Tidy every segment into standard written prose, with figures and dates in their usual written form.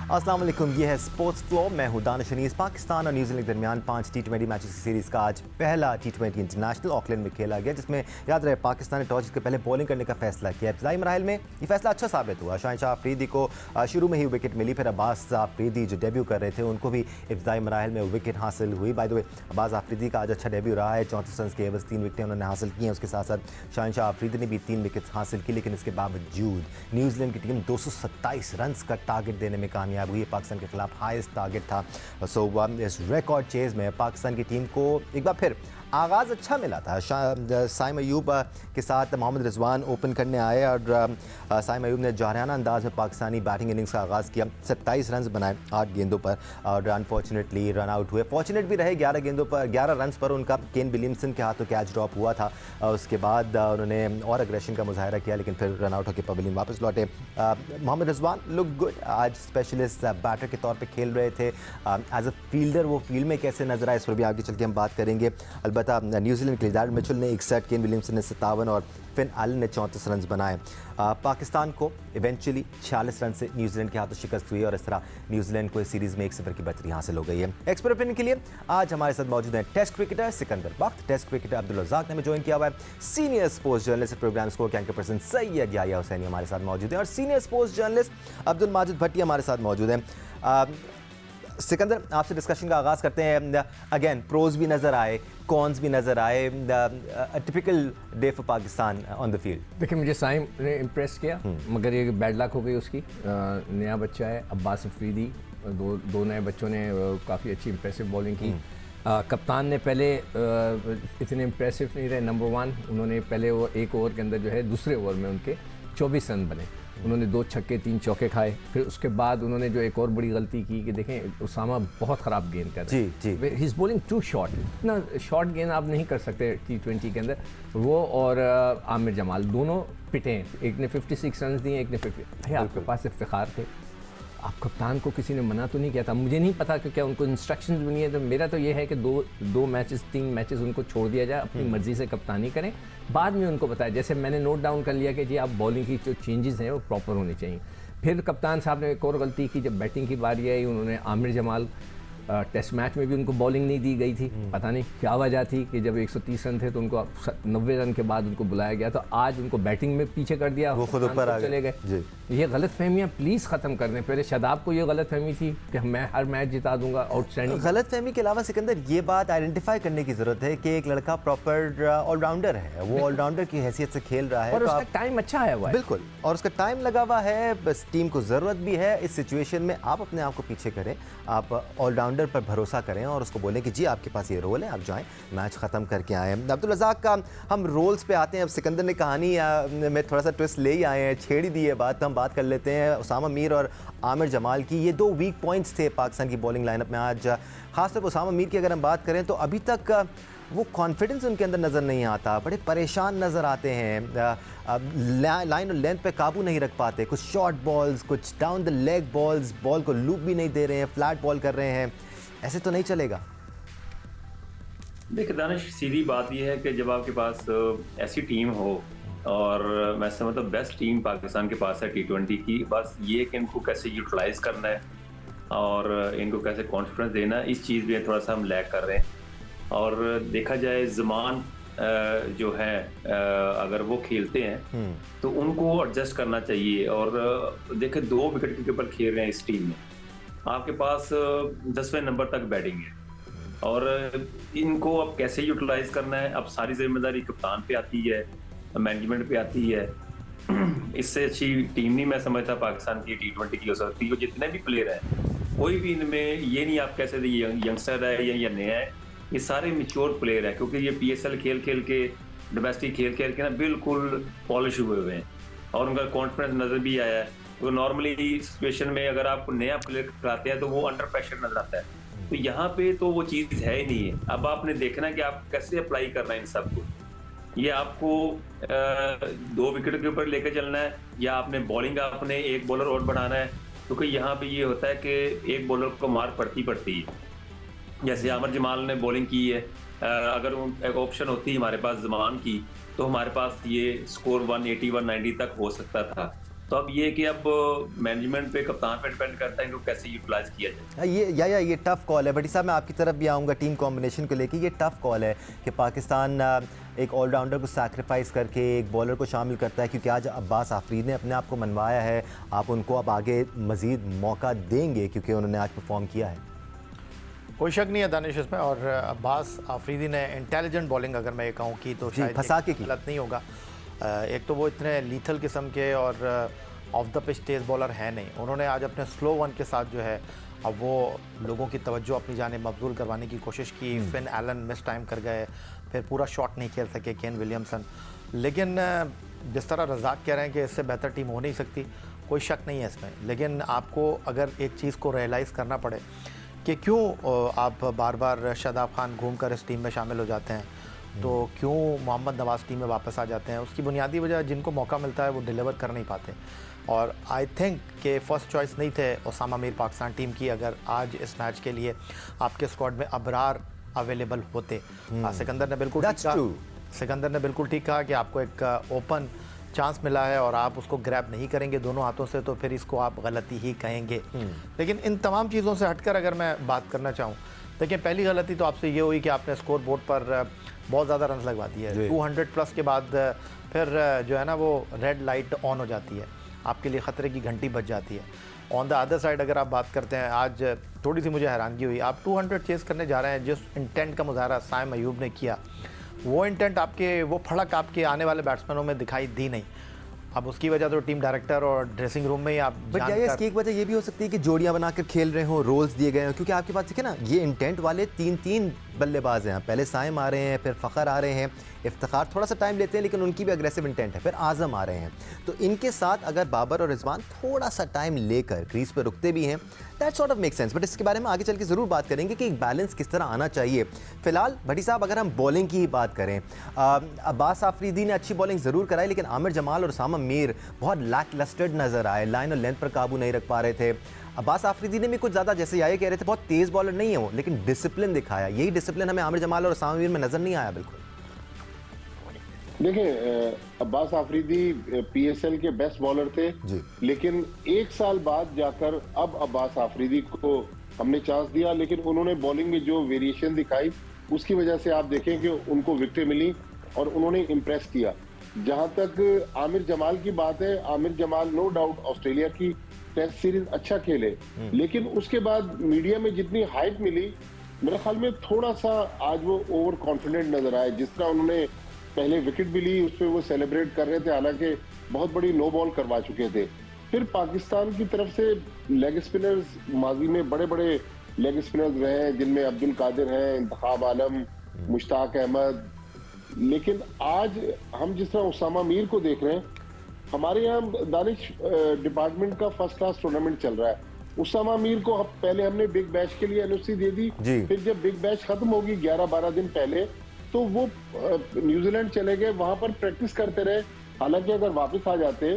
अस्सलाम वालेकुम, ये है स्पोर्ट्स फ्लो। मैं हूं दानिश अनीस। पाकिस्तान और न्यूजीलैंड के दरमियान 5 T20 मैचेस की सीरीज़ का आज पहला T20 इंटरनेशनल ऑकलैंड में खेला गया, जिसमें याद रहे पाकिस्तान ने टॉस जीत के पहले बॉलिंग करने का फैसला किया। इब्तदाई मराहिल में ये फैसला अच्छा साबित हुआ। शाहिन अफरीदी को शुरू में ही विकेट मिली, फिर अब्बास अफरीदी जो डेब्यू कर रहे थे उनको भी इब्तदाई मराहिल में विकेट हासिल हुई। By the way Abbas Afridi का आज अच्छा डेब्यू रहा है। 34 रन के एवज 3 विकेटें उन्होंने हासिल की हैं। उसके साथ साथ शाहिन अफरीदी ने भी 3 विकेट हासिल की, लेकिन इसके बावजूद न्यूजीलैंड की टीम 227 रन का टारगेट देने में कामयाब हुई है। पाकिस्तान के खिलाफ हाईएस्ट टारगेट था। सो इस रिकॉर्ड चेज में पाकिस्तान की टीम को एक बार फिर आगाज़ अच्छा मिला था। साइम अयूब के साथ मोहम्मद रिजवान ओपन करने आए और साइम अयूब ने जौहराना अंदाज में पाकिस्तानी बैटिंग इनिंग्स का आगाज़ किया। 27 रन बनाए 8 गेंदों पर और अनफॉर्चुनेटली रन आउट हुए। फॉर्चुनेट भी रहे 11 गेंदों पर 11 रन पर उनका केन विलियमसन के हाथों कैच ड्रॉप हुआ था। उसके बाद उन्होंने और अग्रेशन का मुजाहरा किया, लेकिन फिर रन आउट होकर पवेलियन वापस लौटे। Mohammad Rizwan look good. आज स्पेशलिस्ट बैटर के तौर पर खेल रहे थे। एज अ फील्डर वो फील्ड में कैसे नजर आए इस पर भी आगे चल के हम बात करेंगे। अलबत्ता न्यूजीलैंड के लिए मिचेल ने 61, केन विलियमसन ने 57 और फिन एलन ने 34 रन बनाए। पाकिस्तान को इवेंचुअली 46 रन से न्यूजीलैंड के हाथों शिकस्त हुई और इस तरह न्यूजीलैंड को इस सीरीज़ में 1-0 की बढ़तरी हासिल हो गई है। एक्सपर्ट ओपिनियन के लिए आज हमारे साथ मौजूद हैं test cricketer Sikandar Bakht, test cricketer Abdul Razzaq ने हमें ज्वाइन किया हुआ है, senior sports journalist programme score के एंकर पर्सन सैयद याह्या हुसैनी हमारे साथ मौजूद हैं और senior sports journalist Abdul Majid Bhatti हमारे साथ मौजूद हैं। सिकंदर, आपसे डिस्कशन का आगाज़ करते हैं। अगेन प्रोज भी नज़र आए, कॉन्स भी नज़र आए। Typical day for Pakistan on the field. देखिए, मुझे साइम ने इम्प्रेस किया, मगर ये बैड लक हो गई उसकी। नया बच्चा है अब्बास अफरीदी, दो नए बच्चों ने काफ़ी अच्छी इंप्रेसिव बॉलिंग की। कप्तान ने पहले इतने इम्प्रेसिव नहीं रहे। नंबर 1 उन्होंने पहले वो एक ओवर के अंदर जो है दूसरे ओवर में उनके 24 रन बने। उन्होंने 2 छक्के 3 चौके खाए। फिर उसके बाद उन्होंने जो एक और बड़ी गलती की कि देखें उसामा बहुत ख़राब गेंद कर रहे हैं। जी he is bowling too short. इतना शॉर्ट गेंद आप नहीं कर सकते T20 के अंदर। वो और आमिर जमाल दोनों पिटे हैं। एक ने 56 रन दिए, एक ने 50। भाई आपके पास इफ्तिखार थे, आप कप्तान को किसी ने मना तो नहीं किया था। मुझे नहीं पता कि क्या उनको इंस्ट्रक्शंस भी नहीं है। तो मेरा तो ये है कि दो मैचेस 3 मैचेस उनको छोड़ दिया जाए, अपनी मर्जी से कप्तानी करें, बाद में उनको बताया। जैसे मैंने नोट डाउन कर लिया कि जी आप बॉलिंग की जो चेंजेस हैं वो प्रॉपर होने चाहिए। फिर कप्तान साहब ने एक और गलती की, जब बैटिंग की बारी आई उन्होंने आमिर जमाल टेस्ट मैच में भी उनको बॉलिंग नहीं दी गई थी। पता नहीं क्या वजह थी कि जब 130 रन थे तो उनको 90 रन के बाद उनको बुलाया गया, तो आज उनको बैटिंग में पीछे कर दिया, वो खुद ऊपर आ चले गए। ये गलत फहमियाँ प्लीज़ ख़त्म कर दें। पहले शादाब को ये गलत फहमी थी कि मैं हर मैच जिता दूंगा, आउटस्टैंडिंग। गलत फहमी के अलावा सिकंदर ये बात आइडेंटिफाई करने की ज़रूरत है कि एक लड़का प्रॉपर ऑलराउंडर है, वो ऑलराउंडर की हैसियत से खेल रहा है और उसका टाइम अच्छा आया हुआ है। बिल्कुल, और उसका टाइम लगा हुआ है। बस टीम को ज़रूरत भी है इस सिचुएशन में। आप अपने आप को पीछे करें, आप ऑलराउंडर पर भरोसा करें और उसको बोलें कि जी आपके पास ये रोल है, आप जाएं मैच ख़त्म करके आएँ। अब्दुल रज़ाक का हम रोल्स पे आते हैं। अब सिकंदर ने कहानी में थोड़ा सा ट्विस्ट ले ही आए हैं, छेड़ ही दी है बात, तो हम बात कर लेते हैं उसामा मीर और आमिर जमाल की। ये 2 वीक पॉइंट्स थे पाकिस्तान की बॉलिंग लाइनअप में आज। खासतौर पर उसामा मीर की अगर हम बात करें तो अभी तक वो कॉन्फिडेंस उनके अंदर नज़र नहीं आता, बड़े परेशान नज़र आते हैं, लाइन और लेंथ पे काबू नहीं रख पाते। कुछ शॉर्ट बॉल्स, कुछ down the leg balls, ball को लूप भी नहीं दे रहे हैं, फ्लैट बॉल कर रहे हैं। ऐसे तो नहीं चलेगा। देखिए दानिश, सीधी बात यह है कि जब आपके पास ऐसी टीम हो, और मैं समझता हूँ बेस्ट टीम पाकिस्तान के पास है T20 की, बस ये कि इनको कैसे यूटिलाइज करना है और इनको कैसे कॉन्फिडेंस देना है, इस चीज़ में थोड़ा सा हम लैग कर रहे हैं। और देखा जाए ज़मान जो है अगर वो खेलते हैं तो उनको एडजस्ट करना चाहिए। और देखें 2 विकेट के ऊपर खेल रहे हैं इस टीम में, आपके पास 10वें नंबर तक बैटिंग है और इनको अब कैसे यूटिलाइज करना है, अब सारी जिम्मेदारी कप्तान पे आती है, मैनेजमेंट पे आती है। इससे अच्छी टीम नहीं मैं समझता पाकिस्तान की T20 की हो सकती है। जितने भी प्लेयर हैं, कोई भी इनमें ये नहीं आप कैसे यंगस्टर है या नया है, ये सारे मैच्योर प्लेयर हैं, क्योंकि ये PSL खेल खेल के, डोमेस्टिक खेल खेल के ना बिल्कुल पॉलिश हुए हुए हैं और उनका कॉन्फिडेंस नजर भी आया है। तो नॉर्मली सिचुएशन में अगर आप नया प्लेयर कराते हैं तो वो अंडर प्रेशर नजर आता है, तो यहाँ पे तो वो चीज़ है ही नहीं है। अब आपने देखना कि आप कैसे अप्लाई करना है इन सबको। ये आपको 2 विकेट के ऊपर लेकर चलना है या आपने बॉलिंग आपने एक बॉलर और बढ़ाना है, क्योंकि यहाँ पे ये होता है कि एक बॉलर को मार पड़ती है। जैसे आमिर जमाल ने बॉलिंग की है, अगर एक ऑप्शन होती हमारे पास जमान की तो हमारे पास ये स्कोर 180 190 तक हो सकता था। तो अब ये कि अब मैनेजमेंट पे, कप्तान पे डिपेंड करता है कि वो कैसे यूटिलाइज किया जाए। ये टफ कॉल है। भट्टी साहब, मैं आपकी तरफ भी आऊँगा टीम कॉम्बिनेशन को लेके। ये टफ कॉल है कि पाकिस्तान एक ऑलराउंडर को सैक्रिफाइस करके एक बॉलर को शामिल करता है, क्योंकि आज अब्बास आफरीदी ने अपने आप को मनवाया है। आप उनको अब आगे मज़ीद मौका देंगे क्योंकि उन्होंने आज परफॉर्म किया है? कोई शक नहीं है दानिश इसमें। और अब्बास आफरीदी ने इंटेलिजेंट बॉलिंग अगर मैं ये कहूँ की तो शायद फंसा के की। गलत नहीं होगा। एक तो वो इतने लीथल किस्म के और ऑफ द पिच तेज़ बॉलर है नहीं। उन्होंने आज अपने स्लो वन के साथ जो है अब वो लोगों की तवज्जो अपनी जानिब मबजूल करवाने की कोशिश की। फिन एलन मिस टाइम कर गए, फिर पूरा शॉट नहीं खेल सके केन विलियमसन। लेकिन जिस तरह रज़ाक कह रहे हैं कि इससे बेहतर टीम हो नहीं सकती, कोई शक नहीं है इसमें। लेकिन आपको अगर एक चीज़ को रियलाइज़ करना पड़े कि क्यों आप बार बार शादाब खान घूम कर इस टीम में शामिल हो जाते हैं, तो क्यों मोहम्मद नवाज़ टीम में वापस आ जाते हैं, उसकी बुनियादी वजह जिनको मौका मिलता है वो डिलीवर कर नहीं पाते। और आई थिंक कि फ़र्स्ट चॉइस नहीं थे उसामा मीर पाकिस्तान टीम की अगर आज इस मैच के लिए आपके स्क्वाड में अबरार अवेलेबल होते। सिकंदर ने बिल्कुल ठीक कहा, सिकंदर ने बिल्कुल ठीक कहा कि आपको एक ओपन चांस मिला है और आप उसको ग्रैब नहीं करेंगे दोनों हाथों से, तो फिर इसको आप गलती ही कहेंगे। लेकिन इन तमाम चीज़ों से हटकर अगर मैं बात करना चाहूँ, देखिए पहली गलती तो आपसे ये हुई कि आपने स्कोर बोर्ड पर बहुत ज़्यादा रन लगवा दिए। 200 प्लस के बाद फिर जो है ना वो रेड लाइट ऑन हो जाती है, आपके लिए ख़तरे की घंटी बज जाती है। ऑन द अदर साइड अगर आप बात करते हैं, आज थोड़ी सी मुझे हैरानगी हुई, आप 200 चेस करने जा रहे हैं। जिस इंटेंट का मुजाहरा साइम अयूब ने किया, वो इंटेंट आपके, वो फड़क आपके आने वाले बैट्समैनों में दिखाई दी नहीं। अब उसकी वजह तो टीम डायरेक्टर और ड्रेसिंग रूम में ही आप बट क्या इसकी एक वजह ये भी हो सकती है कि जोड़ियां बनाकर खेल रहे हो, रोल्स दिए गए हो, क्योंकि आपके पास देखिए ना ये इंटेंट वाले तीन बल्लेबाज हैं। पहले साइम आ रहे हैं, फिर फ़खर आ रहे हैं, इफ्तिखार थोड़ा सा टाइम लेते हैं लेकिन उनकी भी अग्रेसिव इंटेंट है, फिर आज़म आ रहे हैं। तो इनके साथ अगर बाबर और रिजवान थोड़ा सा टाइम लेकर क्रीज पर रुकते भी हैं, that sort of make sense. But इसके बारे में आगे चल के ज़रूर बात करेंगे कि एक बैलेंस किस तरह आना चाहिए। फिलहाल भट्टी साहब, अगर हम बॉलिंग की ही बात करें, अब्बास आफरीदी ने अच्छी बॉलिंग ज़रूर कराई, लेकिन आमिर जमाल और उसामा मीर बहुत लैक लस्टर्ड नज़र आए, लाइन और लेंथ पर काबू नहीं रख पा रहे थे। अब्बास आफरीदी ने भी कुछ ज़्यादा, जैसे ये कह रहे थे, बहुत तेज़ बॉलर नहीं है वो, लेकिन डिसिप्लिन दिखाया। यही डिसिप्लिन हमें आमिर जमाल और उसामा मीर में नज़र नहीं आया बिल्कुल। देखिए, अब्बास आफरीदी पीएसएल के बेस्ट बॉलर थे जी। लेकिन एक साल बाद जाकर अब अब्बास आफरीदी को हमने चांस दिया, लेकिन उन्होंने बॉलिंग में जो वेरिएशन दिखाई उसकी वजह से आप देखें कि उनको विकेटें मिली और उन्होंने इम्प्रेस किया। जहां तक आमिर जमाल की बात है, Aamir Jamal no doubt Australia की टेस्ट सीरीज अच्छा खेले, लेकिन उसके बाद मीडिया में जितनी हाइप मिली, मेरे ख्याल में थोड़ा सा आज वो ओवर कॉन्फिडेंट नजर आए। जिस तरह उन्होंने पहले विकेट भी ली, उस पर वो सेलिब्रेट कर रहे थे, हालांकि बहुत बड़ी नो बॉल करवा चुके थे। फिर पाकिस्तान की तरफ से लेग स्पिनर्स, माजी में बड़े बड़े लेग स्पिनर्स रहे हैं, जिनमें अब्दुल कादिर हैं, इंतखाब आलम, मुश्ताक अहमद। लेकिन आज हम जिस तरह उसामा मीर को देख रहे हैं, हमारे यहाँ दानिश डिपार्टमेंट का फर्स्ट क्लास टूर्नामेंट चल रहा है। उसामा मीर को पहले हमने बिग बैश के लिए एनओसी दे दी, फिर जब बिग बैश खत्म होगी 11-12 दिन पहले, तो वो न्यूजीलैंड चले गए, वहां पर प्रैक्टिस करते रहे। हालांकि अगर वापस आ जाते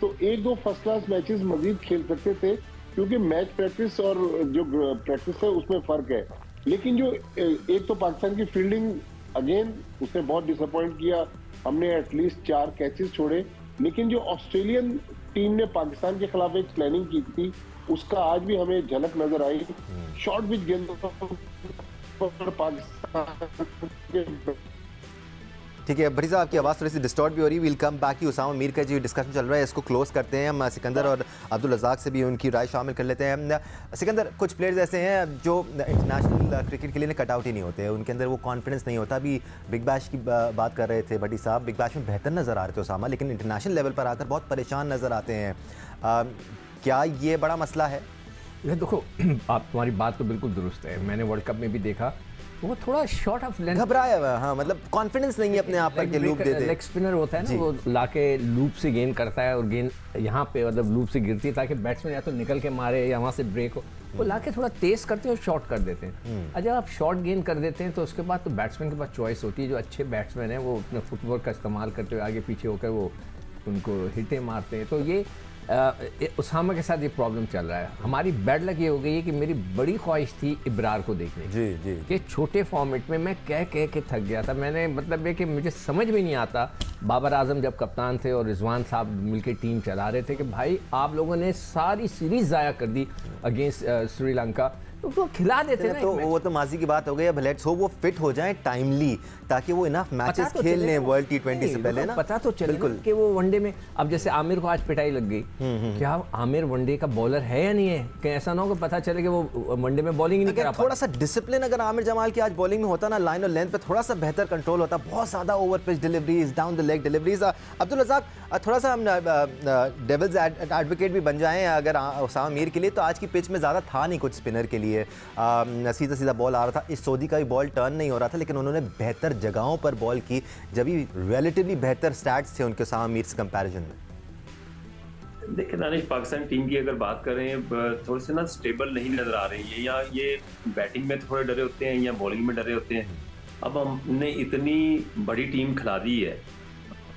तो 1-2 फर्स्ट क्लास मैचेस मजीद खेल सकते थे, क्योंकि मैच प्रैक्टिस और जो प्रैक्टिस है उसमें फर्क है। लेकिन जो एक तो पाकिस्तान की फील्डिंग अगेन उसने बहुत डिसअपॉइंट किया, हमने एटलीस्ट 4 कैचेस छोड़े। लेकिन जो ऑस्ट्रेलियन टीम ने पाकिस्तान के खिलाफ एक प्लानिंग की थी, उसका आज भी हमें झलक नजर आई। शॉर्ट पिच गेंदों पर पाकिस्तान। ठीक है भट्टी साहब, आपकी आवाज़ थोड़ी सी डिस्टॉर्ट भी हो रही है। Will come back. Usama Mir का जो डिस्कशन चल रहा है इसको क्लोज करते हैं हम। सिकंदर और अब्दुल रज़ाक से भी उनकी राय शामिल कर लेते हैं। सिकंदर, कुछ प्लेयर्स ऐसे हैं जो इंटरनेशनल क्रिकेट के लिए कटआउट ही नहीं होते, उनके अंदर वो कॉन्फिडेंस नहीं होता। अभी बिग बैश की बात कर रहे थे भट्टी साहब, बिग बैश में बेहतर नज़र आ रहे थे उसामा, लेकिन इंटरनेशनल लेवल पर आकर बहुत परेशान नज़र आते हैं। क्या ये बड़ा मसला है? देखो, आप तुम्हारी बात तो बिल्कुल दुरुस्त है। मैंने वर्ल्ड कप में भी देखा, वो थोड़ा शॉर्ट ऑफ लेंथ घबराया हुआ है। हाँ, मतलब कॉन्फिडेंस नहीं है अपने आप पर कि लूप दे दे। लेग स्पिनर होता है ना, वो लाके लूप से गेंद करता है और गेंद यहाँ पे मतलब लूप से गिरती है ताकि बैट्समैन या तो निकल के मारे या वहाँ से ब्रेक हो। वो लाके थोड़ा तेज करते हैं और शॉर्ट कर देते हैं। और जब आप शॉर्ट गेंद कर देते हैं तो उसके बाद तो बैट्समैन के पास चॉइस होती है। जो अच्छे बैट्समैन हैं वो अपने फुटवर्क का इस्तेमाल करते हुए आगे पीछे होकर वो उनको हिटें मारते हैं। तो ये उसामा के साथ ये प्रॉब्लम चल रहा है। हमारी बैड लक ये हो गई है कि मेरी बड़ी ख्वाहिश थी इब्रार को देखने की, जी जी कि छोटे फॉर्मेट में मैं कह कह के थक गया था। मैंने मतलब ये कि मुझे समझ में नहीं आता, बाबर आजम जब कप्तान थे और रिजवान साहब मिलकर टीम चला रहे थे, कि भाई आप लोगों ने सारी सीरीज ज़ाया कर दी अगेंस्ट श्रीलंका, तो खिला देते ना। तो वो तो माजी की बात हो गई। अब लेट्स होप वो फिट हो जाएं टाइमली, ताकि वो इनफ मैचेस खेल लें वर्ल्ड T20 से पहले ना। पता तो चले बिल्कुल कि वो वनडे में, अब जैसे आमिर को आज पिटाई लग गई, क्या आमिर वनडे का बॉलर है या नहीं है? कहीं ऐसा ना हो कि पता चले कि वो वनडे में बॉलिंग ही नहीं करा। थोड़ा सा डिसिप्लिन अगर आमिर जमाल की आज बॉलिंग में होता ना, लाइन और लेंथ पे थोड़ा सा बेहतर कंट्रोल होता, बहुत ज़्यादा over pitch deliveries, down the leg deliveries. Abdul Razzaq, थोड़ा सा हम डेविल्स एडवोकेट भी बन जाएं अगर उसामा मीर के लिए, तो आज की पिच में ज़्यादा था नहीं कुछ स्पिनर के लिए, सीधा सीधा बॉल आ रहा था। इस सऊदी का भी बॉल टर्न नहीं हो रहा था, लेकिन उन्होंने बेहतर जगहों पर बॉल की, जब भी रिलेटिवली बेहतर स्टैट्स थे उनके उसामा मीर से कंपैरिजन में। देखिए दानिश, पाकिस्तान टीम की अगर बात करें, थोड़ी सी ना स्टेबल नहीं नजर आ रही है, या ये बैटिंग में थोड़े डरे होते हैं या बॉलिंग में डरे होते हैं। अब हमने इतनी बड़ी टीम खिला दी है,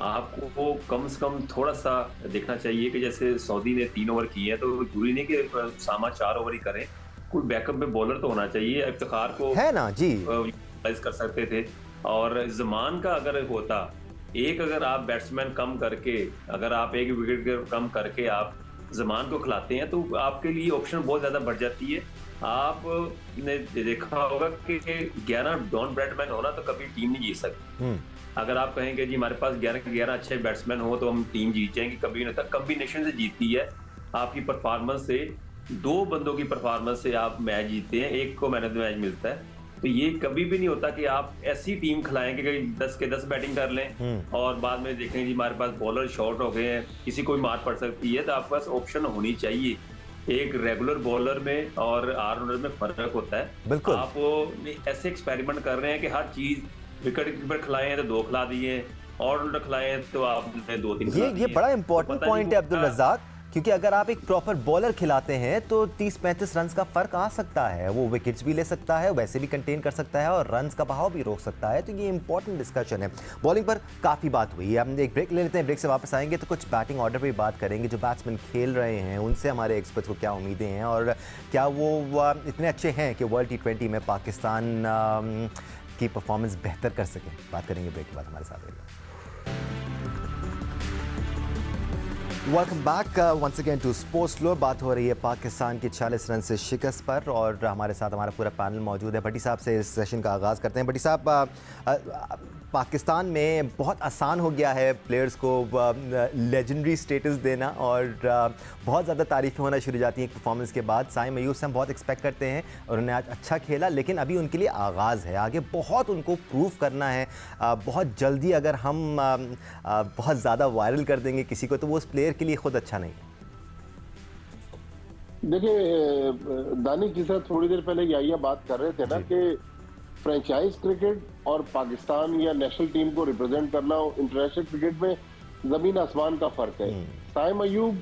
आपको कम से कम थोड़ा सा देखना चाहिए कि जैसे सऊदी ने 3 ओवर किए हैं, तो जरूरी नहीं कि उसामा 4 ओवर ही करें, कोई बैकअप में बॉलर तो होना चाहिए। इफ्तिखार को है ना जी यूटिलाइज कर सकते थे, और जमान का अगर होता, एक अगर आप बैट्समैन कम करके, अगर आप एक विकेट कम करके आप जमान को खिलाते हैं, तो आपके लिए ऑप्शन बहुत ज्यादा बढ़ जाती है। आपने देखा होगा कि 11 डॉन ब्रैडमैन होना तो कभी टीम नहीं जीत सकती। अगर आप कहेंगे जी हमारे पास 11 के 11 अच्छे बैट्समैन हो तो हम टीम जीत जाएंगे, कभी नहीं होता। कॉम्बिनेशन से जीतती है, आपकी परफॉर्मेंस से, 2 बंदों की परफॉर्मेंस से आप मैच जीतते हैं, एक को मैन ऑफ द मैच मिलता है। तो ये कभी भी नहीं होता कि आप ऐसी टीम खिलाएंगे कि 10 के 10 बैटिंग कर लें और बाद में देखें जी हमारे पास बॉलर शॉर्ट हो गए हैं, किसी को भी मार पड़ सकती है। तो आपके पास ऑप्शन होनी चाहिए। एक रेगुलर बॉलर में और ऑलराउंडर में फर्क होता है। बिल्कुल। आप ऐसे एक्सपेरिमेंट कर रहे हैं कि हर चीज, विकेट कीपर खिलाए हैं तो 2 खिला दिए, ऑलराउंडर खिलाए हैं तो आपने 2-3 खिला दिए। ये बड़ा इंपॉर्टेंट पॉइंट है अब्दुल रज़ाक, क्योंकि अगर आप एक प्रॉपर बॉलर खिलाते हैं तो 30-35 रन का फर्क आ सकता है। वो विकेट्स भी ले सकता है, वैसे भी कंटेन कर सकता है, और रन्स का बहाव भी रोक सकता है। तो ये इंपॉर्टेंट डिस्कशन है। बॉलिंग पर काफ़ी बात हुई है, हम एक ब्रेक ले लेते हैं, ब्रेक से वापस आएंगे तो कुछ बैटिंग ऑर्डर पर भी बात करेंगे। जो बैट्समैन खेल रहे हैं उनसे हमारे एक्सपर्ट्स को क्या उम्मीदें हैं, और क्या वो इतने अच्छे हैं कि वर्ल्ड T20 में पाकिस्तान की परफॉर्मेंस बेहतर कर सकें। बात करेंगे ब्रेक के बाद, हमारे साथ रहिएगा। Welcome back once again to sports floor. बात हो रही है पाकिस्तान की 40 रन से शिकस्त पर, और हमारे साथ हमारा पूरा पैनल मौजूद है। भट्टी साहब से इस सेशन का आगाज़ करते हैं। भट्टी साहब, पाकिस्तान में बहुत आसान हो गया है प्लेयर्स को लेजेंडरी स्टेटस देना, और बहुत ज़्यादा तारीफ़ें होना शुरू हो जाती हैं परफॉर्मेंस के बाद। साइम अय्यूब से हम बहुत एक्सपेक्ट करते हैं, और उन्होंने आज अच्छा खेला, लेकिन अभी उनके लिए आगाज़ है, आगे बहुत उनको प्रूव करना है। बहुत जल्दी अगर हम बहुत ज़्यादा वायरल कर देंगे किसी को, तो वो उस प्लेयर के लिए खुद अच्छा नहीं है। देखिए दानिश, जिस तरह थोड़ी देर पहले याहिया बात कर रहे थे ना कि फ्रेंचाइज क्रिकेट और पाकिस्तान या नेशनल टीम को रिप्रेजेंट करना, इंटरनेशनल क्रिकेट में जमीन आसमान का फर्क है। साइम अय्यूब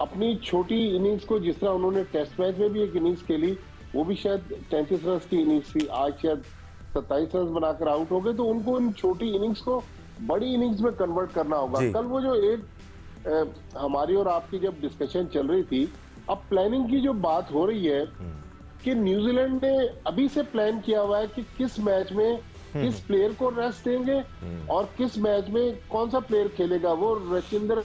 अपनी छोटी इनिंग्स को, जिस तरह उन्होंने टेस्ट मैच में भी एक इनिंग्स खेली, वो भी शायद 33 रन की इनिंग्स थी, आज शायद 27 रन बनाकर आउट हो गए। तो उनको इन छोटी इनिंग्स को बड़ी इनिंग्स में कन्वर्ट करना होगा। कल वो जो एक हमारी और आपकी जब डिस्कशन चल रही थी, अब प्लानिंग की जो बात हो रही है कि न्यूजीलैंड ने अभी से प्लान किया हुआ है कि किस मैच में किस प्लेयर को रेस्ट देंगे और किस मैच में कौन सा प्लेयर खेलेगा। वो रविंद्रा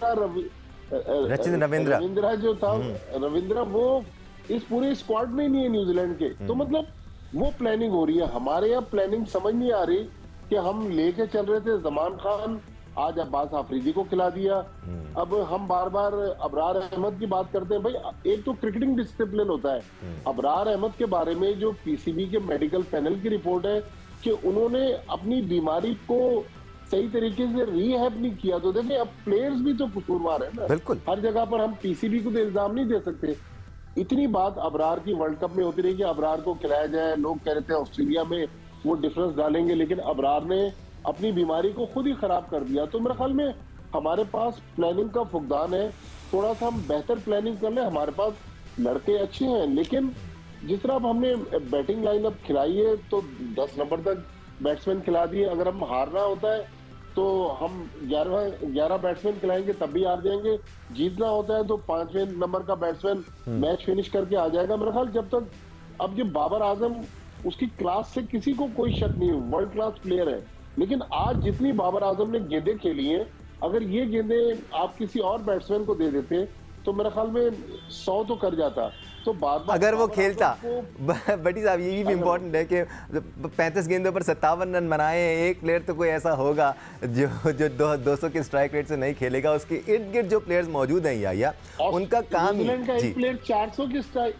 जो था, रविंद्रा, वो इस पूरे स्क्वाड में ही नहीं है न्यूजीलैंड के। तो मतलब वो प्लानिंग हो रही है। हमारे यहाँ प्लानिंग समझ नहीं आ रही कि हम लेके चल रहे थे जमान खान, आज अब्बास आफरीदी को खिला दिया। अब हम बार बार अबरार अहमद की बात करते हैं। भाई एक तो क्रिकेटिंग डिसिप्लिन होता है। अबरार अहमद के बारे में जो पीसीबी के मेडिकल पैनल की रिपोर्ट है कि उन्होंने अपनी बीमारी को सही तरीके से रीहैब नहीं किया। तो देखिए, अब प्लेयर्स भी तो कसूरवार है ना। बिल्कुल, हर जगह पर हम पीसीबी को तो इल्जाम नहीं दे सकते। इतनी बात अबरार की वर्ल्ड कप में होती रही कि अबरार को खिलाया जाए। लोग कह रहे थे ऑस्ट्रेलिया में वो डिफरेंस डालेंगे, लेकिन अबरार ने अपनी बीमारी को खुद ही खराब कर दिया। तो मेरे ख्याल में हमारे पास प्लानिंग का फुकदान है। थोड़ा सा हम बेहतर प्लानिंग कर ले। हमारे पास लड़के अच्छे हैं, लेकिन जिस तरह अब हमने बैटिंग लाइनअप खिलाई है तो 10 नंबर तक बैट्समैन खिला दिए। अगर हम हारना होता है तो हम 11 बैट्समैन खिलाएंगे तब भी हार जाएंगे। जीतना होता है तो 5वें नंबर का बैट्समैन मैच फिनिश करके आ जाएगा मेरा ख्याल। जब तक अब ये बाबर आजम, उसकी क्लास से किसी को कोई शक नहीं है, वर्ल्ड क्लास प्लेयर है, लेकिन आज जितनी बाबर आजम ने गेंदें खेली हैं, अगर ये गेंदें आप किसी और बैट्समैन को दे देते तो मेरे ख्याल में 100 तो कर जाता। तो बार-बार अगर वो बाबर खेलता, आजम को बटी साहब ये भी इम्पोर्टेंट है कि 35 गेंदों पर 57 रन बनाए हैं। एक प्लेयर तो कोई ऐसा होगा जो 200 के स्ट्राइक रेट से नहीं खेलेगा। उसके इर्द गिर्द जो प्लेयर्स मौजूद हैं या उनका काम ही न्यूजीलैंड का एक प्लेयर 400 के स्ट्राइक,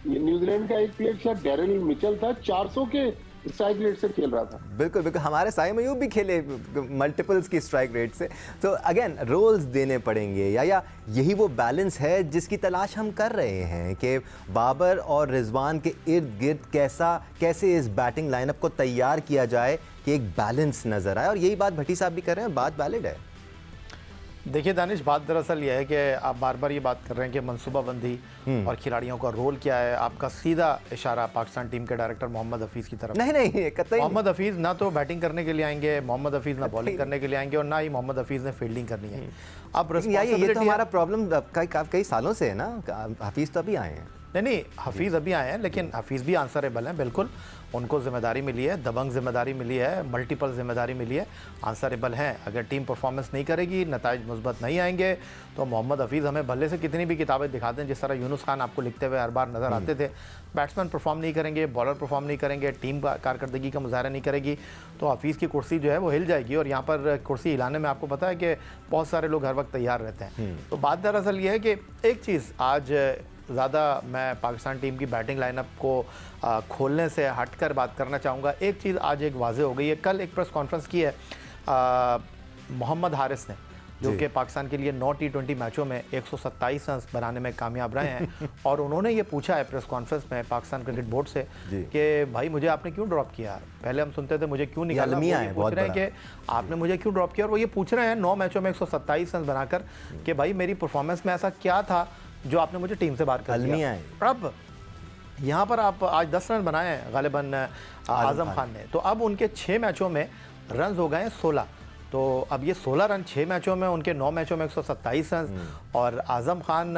न्यूजीलैंड का एक प्लेयर शायद डैरेल मिचेल था, 400 के स्ट्राइक रेट से खेल रहा था। बिल्कुल बिल्कुल, हमारे साइम अयूब भी खेले मल्टीपल्स की स्ट्राइक रेट से। तो अगेन रोल्स देने पड़ेंगे या यही वो बैलेंस है जिसकी तलाश हम कर रहे हैं कि बाबर और रिजवान के इर्द गिर्द कैसे इस बैटिंग लाइनअप को तैयार किया जाए कि एक बैलेंस नजर आए। और यही बात भट्टी साहब भी कर रहे हैं, बात वैलिड है। देखिए दानिश, बात दरअसल ये है कि आप बार बार ये बात कर रहे हैं कि मनसूबाबंदी और खिलाड़ियों का रोल क्या है। आपका सीधा इशारा पाकिस्तान टीम के डायरेक्टर मोहम्मद हफीज़ की तरफ। नहीं कतई मोहम्मद हफीज़ ना तो बैटिंग करने के लिए आएंगे, मोहम्मद हफीज़ ना बॉलिंग करने के लिए आएंगे, और ना ही मोहम्मद हफीज़ ने फील्डिंग करनी है। अब ये तो हमारा प्रॉब्लम कई सालों से है ना। हफीज़ तो अभी आए हैं। नहीं, हफीज़ अभी आए हैं, लेकिन हफीज़ भी आंसरेबल हैं। बिल्कुल उनको जिम्मेदारी मिली है, दबंग जिम्मेदारी मिली है, मल्टीपल जिम्मेदारी मिली है, आंसरेबल हैं। अगर टीम परफॉर्मेंस नहीं करेगी, नताइज मुस्बत नहीं आएंगे, तो मोहम्मद हफीज़ हमें भले से कितनी भी किताबें दिखाते हैं, जिस तरह यूनुस खान आपको लिखते हुए हर बार नज़र आते थे। बैट्समैन परफॉर्म नहीं करेंगे, बॉलर परफॉर्म नहीं करेंगे, टीम कारकर्दगी का मुजाहरा नहीं करेगी, तो हफीज़ की कुर्सी जो है वो हिल जाएगी। और यहाँ पर कुर्सी हिलाने में आपको पता है कि बहुत सारे लोग हर वक्त तैयार रहते हैं। तो बात दरअसल ये है कि एक चीज़ आज ज़्यादा मैं पाकिस्तान टीम की बैटिंग लाइनअप को खोलने से हटकर बात करना चाहूँगा। एक चीज़ आज एक वाज़े हो गई है। कल एक प्रेस कॉन्फ्रेंस की है मोहम्मद हारिस ने, जो कि पाकिस्तान के लिए 9 T20 मैचों में 127 रन बनाने में कामयाब रहे हैं। और उन्होंने ये पूछा है प्रेस कॉन्फ्रेंस में पाकिस्तान क्रिकेट बोर्ड से कि भाई मुझे आपने क्यों ड्रॉप किया। पहले हम सुनते थे मुझे क्यों निकाला, पूछ रहे हैं कि आपने मुझे क्यों ड्रॉप किया। और वो ये पूछ रहे हैं 9 मैचों में 127 रन बनाकर कि भाई मेरी परफॉर्मेंस में ऐसा क्या था जो आपने मुझे टीम से बाहर कर दिया। अब यहाँ पर आप आज 10 रन बनाए हैं गालिबन आजम खान ने, तो अब उनके 6 मैचों में रन हो गए हैं 16। तो अब ये 16 रन 6 मैचों में, उनके 9 मैचों में 127 रन। और आजम खान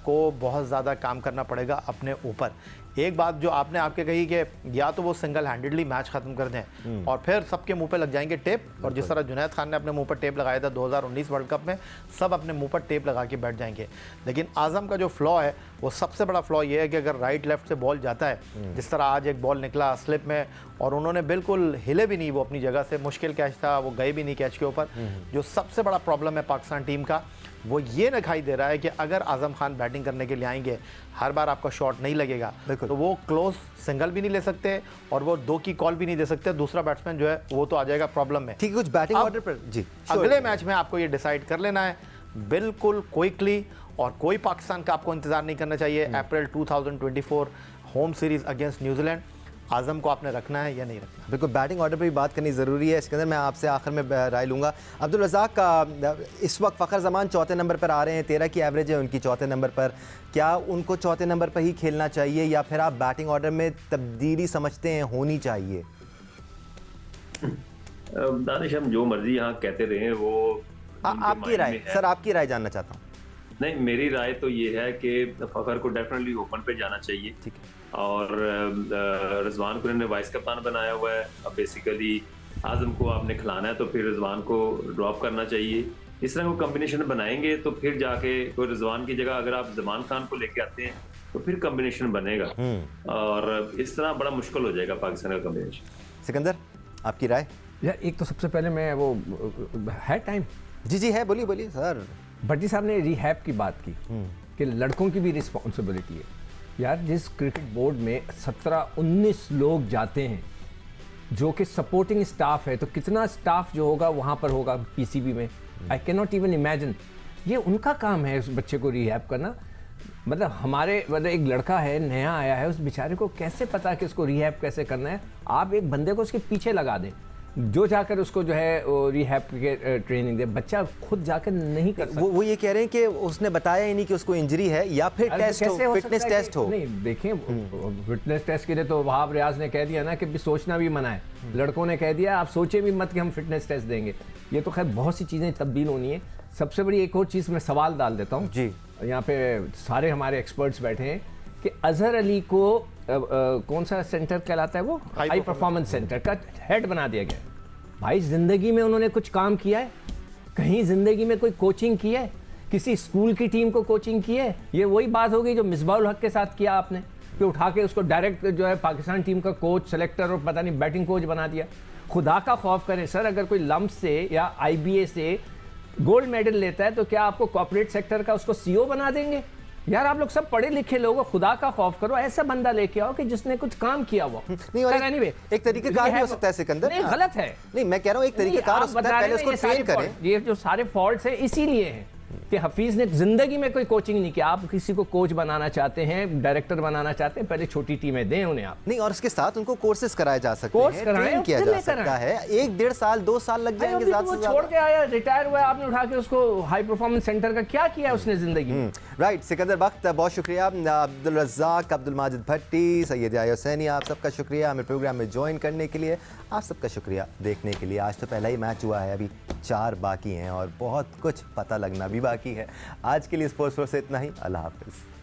को बहुत ज़्यादा काम करना पड़ेगा अपने ऊपर। एक बात जो आपने आपके कही कि या तो वो सिंगल हैंडेडली मैच ख़त्म कर दें और फिर सबके मुंह पे लग जाएंगे टेप। और जिस तरह जुनैद खान ने अपने मुंह पर टेप लगाया था 2019 वर्ल्ड कप में, सब अपने मुंह पर टेप लगा के बैठ जाएंगे। लेकिन आज़म का जो फ्लॉ है, वो सबसे बड़ा फ्लॉ ये है कि अगर राइट लेफ्ट से बॉल जाता है, जिस तरह आज एक बॉल निकला स्लिप में और उन्होंने बिल्कुल हिले भी नहीं वो अपनी जगह से, मुश्किल कैच था, वो गए भी नहीं कैच के ऊपर। जो सबसे बड़ा प्रॉब्लम है पाकिस्तान टीम का, वो ये दिखाई दे रहा है कि अगर आजम खान बैटिंग करने के लिए आएंगे, हर बार आपका शॉट नहीं लगेगा, तो वो क्लोज सिंगल भी नहीं ले सकते और वो 2 की कॉल भी नहीं दे सकते। दूसरा बैट्समैन जो है वो तो आ जाएगा प्रॉब्लम में। ठीक है, कुछ बैटिंग ऑर्डर पर जी अगले मैच में आपको ये डिसाइड कर लेना है बिल्कुल क्विकली, और कोई पाकिस्तान का आपको इंतजार नहीं करना चाहिए। अप्रैल 2024 होम सीरीज अगेंस्ट न्यूजीलैंड, आजम को आपने रखना है या नहीं रखना। बिल्कुल, बैटिंग ऑर्डर पर भी बात करनी ज़रूरी है। सिकंदर, मैं आपसे आखिर में राय लूँगा। अब्दुल रज़ाक का इस वक्त फ़खर ज़मान 4थे नंबर पर आ रहे हैं, 13 की एवरेज है उनकी 4थे नंबर पर। क्या उनको 4थे नंबर पर ही खेलना चाहिए या फिर आप बैटिंग ऑर्डर में तब्दीली समझते हैं होनी चाहिए? दानिश, हम जो मर्जी यहाँ कहते रहे, वो आपकी राय सर, आपकी राय जानना चाहता हूँ। नहीं, मेरी राय तो ये है कि फ़खर को डेफिनेटली ओपन पे जाना चाहिए। ठीक है। और रिजवान को उन्होंने वाइस कप्तान बनाया हुआ है। अब बेसिकली आजम को आपने खिलाना है तो फिर रिजवान को ड्रॉप करना चाहिए। इस तरह को कॉम्बिनेशन बनाएंगे तो फिर जाके कोई रिजवान की जगह अगर आप जमान खान को लेके आते हैं तो फिर कॉम्बिनेशन बनेगा, और इस तरह बड़ा मुश्किल हो जाएगा पाकिस्तान का कॉम्बिनेशन। सिकंदर, आपकी राय? यार एक तो सबसे पहले मैं वो है टाइम। जी है, बोलिए सर। भट्टी साहब ने रिहैब की बात की कि लड़कों की भी रिस्पॉन्सिबिलिटी है। यार जिस क्रिकेट बोर्ड में 17-19 लोग जाते हैं जो कि सपोर्टिंग स्टाफ है, तो कितना स्टाफ जो होगा वहाँ पर होगा पीसीबी में। I can not even imagine. ये उनका काम है उस बच्चे को रिहैब करना। मतलब एक लड़का है, नया आया है, उस बेचारे को कैसे पता कि उसको रिहैब कैसे करना है। आप एक बंदे को उसके पीछे लगा दें, जो जाकर उसको जो है रिहैब के ट्रेनिंग दे, बच्चा खुद जाकर नहीं कर सकता। वो ये कह रहे हैं कि उसने बताया ही नहीं कि उसको इंजरी है या फिर अरे टेस्ट कैसे हो, हो फिटनेस सकता है टेस्ट कि- हो। नहीं देखें, फिटनेस टेस्ट के लिए तो वहाब रियाज ने कह दिया ना कि भी सोचना भी मना है। लड़कों ने कह दिया आप सोचे भी मत कि हम फिटनेस टेस्ट देंगे। ये तो खैर बहुत सी चीज़ें तब्दील होनी है। सबसे बड़ी एक और चीज़ मैं सवाल डाल देता हूँ जी। यहाँ पे सारे हमारे एक्सपर्ट्स बैठे हैं कि अजहर अली को कौन सा सेंटर कहलाता है वो, हाई परफॉर्मेंस सेंटर का हेड बना दिया गया। भाई जिंदगी में उन्होंने कुछ काम किया है? कहीं जिंदगी में कोई कोचिंग की है? किसी स्कूल की टीम को कोचिंग की है? ये वही बात हो गई जो मिसबाउल हक के साथ किया आपने, कि उठा के उसको डायरेक्ट जो है पाकिस्तान टीम का कोच, सेलेक्टर और पता नहीं बैटिंग कोच बना दिया। खुदा का खौफ करें सर, अगर कोई लम्प से या IBA से गोल्ड मेडल लेता है तो क्या आपको कॉर्पोरेट सेक्टर का उसको CEO बना देंगे? यार आप लोग सब पढ़े लिखे लोग हो, खुदा का खौफ करो, ऐसा बंदा लेके आओ कि जिसने कुछ काम किया हुआ। नहीं, और एक तरीकेकार भी हो सकता है सिकंदर। नहीं गलत है। नहीं, मैं कह रहा हूँ एक तरीकेकार हो सकता है, पहले उसको ट्रेन करें। ये जो सारे फॉल्ट्स हैं इसीलिए हैं कि हफीज ने जिंदगी में कोई कोचिंग नहीं किया। आप किसी को कोच बनाना चाहते हैं, डायरेक्टर बनाना चाहते हैं, पहले छोटी टीमें दें उन्हें आप। नहीं, और उसके साथ उनको कोर्सेज कराए जा सकते कोर्स हैं, कराएं, ट्रेन किया कितने जा सकता कराएं? है। 1-1.5 साल 2 साल लग जाएंगे अभी तो ज्यादा वो से छोड़ ज्यादा। के आया, रिटायर हुआ, आपने उठा के उसको हाई परफॉर्मेंस सेंटर का क्या किया उसने जिंदगी में? राइट, सिकंदर बख्त बहुत शुक्रिया, अब्दुल रज़्ज़ाक, अब्दुल माजिद भट्टी, सैयद याह्या हुसैनी, आप सबका शुक्रिया हमें प्रोग्राम में ज्वाइन करने के लिए। आप सबका शुक्रिया देखने के लिए। आज तो पहला ही मैच हुआ है, अभी 4 बाकी हैं और बहुत कुछ पता लगना भी बाकी है। आज के लिए स्पोर्ट्स फ्लोर से इतना ही। अल्लाह हाफिज़।